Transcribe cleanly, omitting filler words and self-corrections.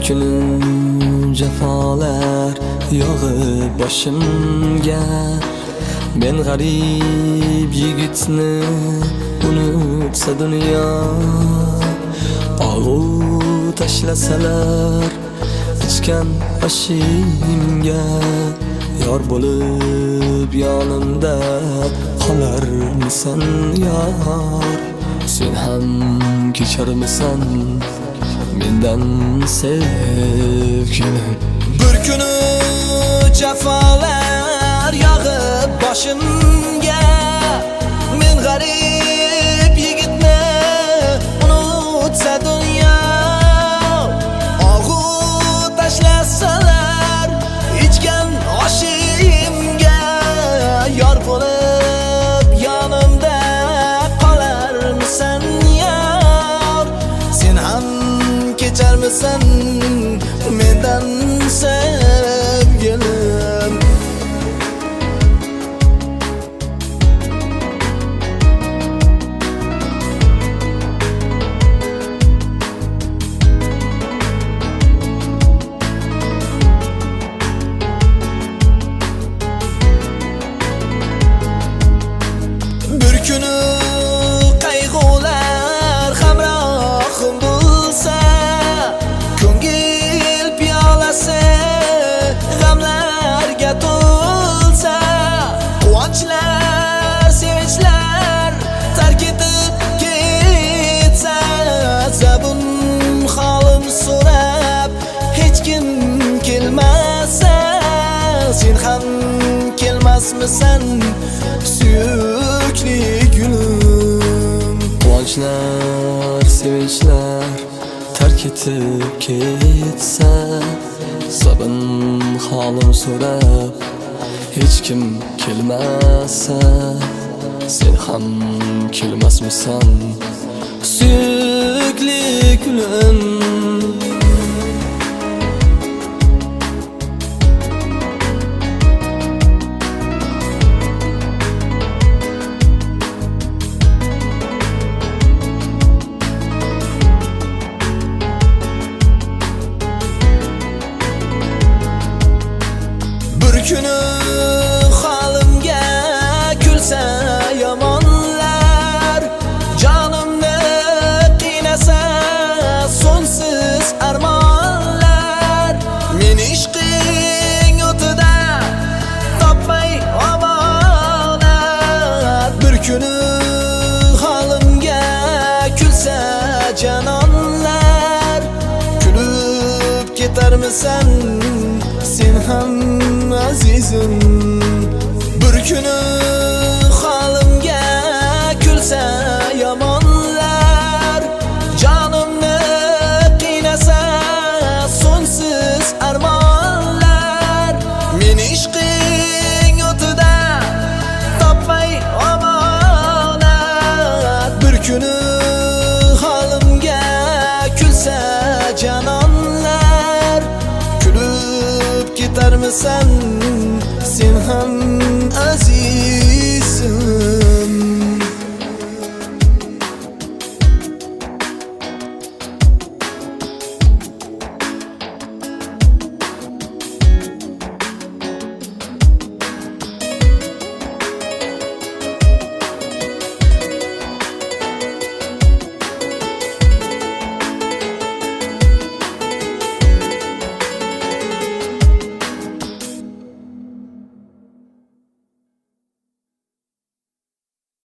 kuni jafolar yog'ib boshimga, men g'arib yigitni unutsa dunyo. Og'u tashlasalar ichgan oshimga, yor bo'lib yonimda qolarmisan yor? Sen ham kecharmisan mendan sevgilim? Bir kuni jafolar yog'ib boshimga, men g'arib yigitni unutsa dunyo. Og'u tashlasalar ichgan oshimga, yor bo'lib yonimda qolarmisan yor? Sen ham kecharmisan mendan sevgilim? Bir kuni qayg'ular hamrohim bo'lsa, ko'ngil piyolasi g'amlarga to'lsa, quvonchlar, sevinchlar tark etib ketsa, zabun holim so'rab hech kim kelmasa, sen ham kelmasmisan suyukli gulim? Quvonchlar, sevinchlar tark etib ketsa, zabun holim so'rab hech kim kelmasa, sen ham kelmasmisan suyukli gulim? Bir kuni holimga kulsa yomonlar, jonimni qiynasa so'ngsiz armonlar, men ishqing o'tida topmay omonat. Bir kuni holimga kulsa janonlar, kulib ketarmisan sen ham azizim? Bir kuni holimga kulsa yomonlar, jonimni qiynasa so'ngsiz armonlar, men ishqing o'tida topmay omonat. Bir kuni holimga kulsa janonlar, kulib ketarmisan sen ham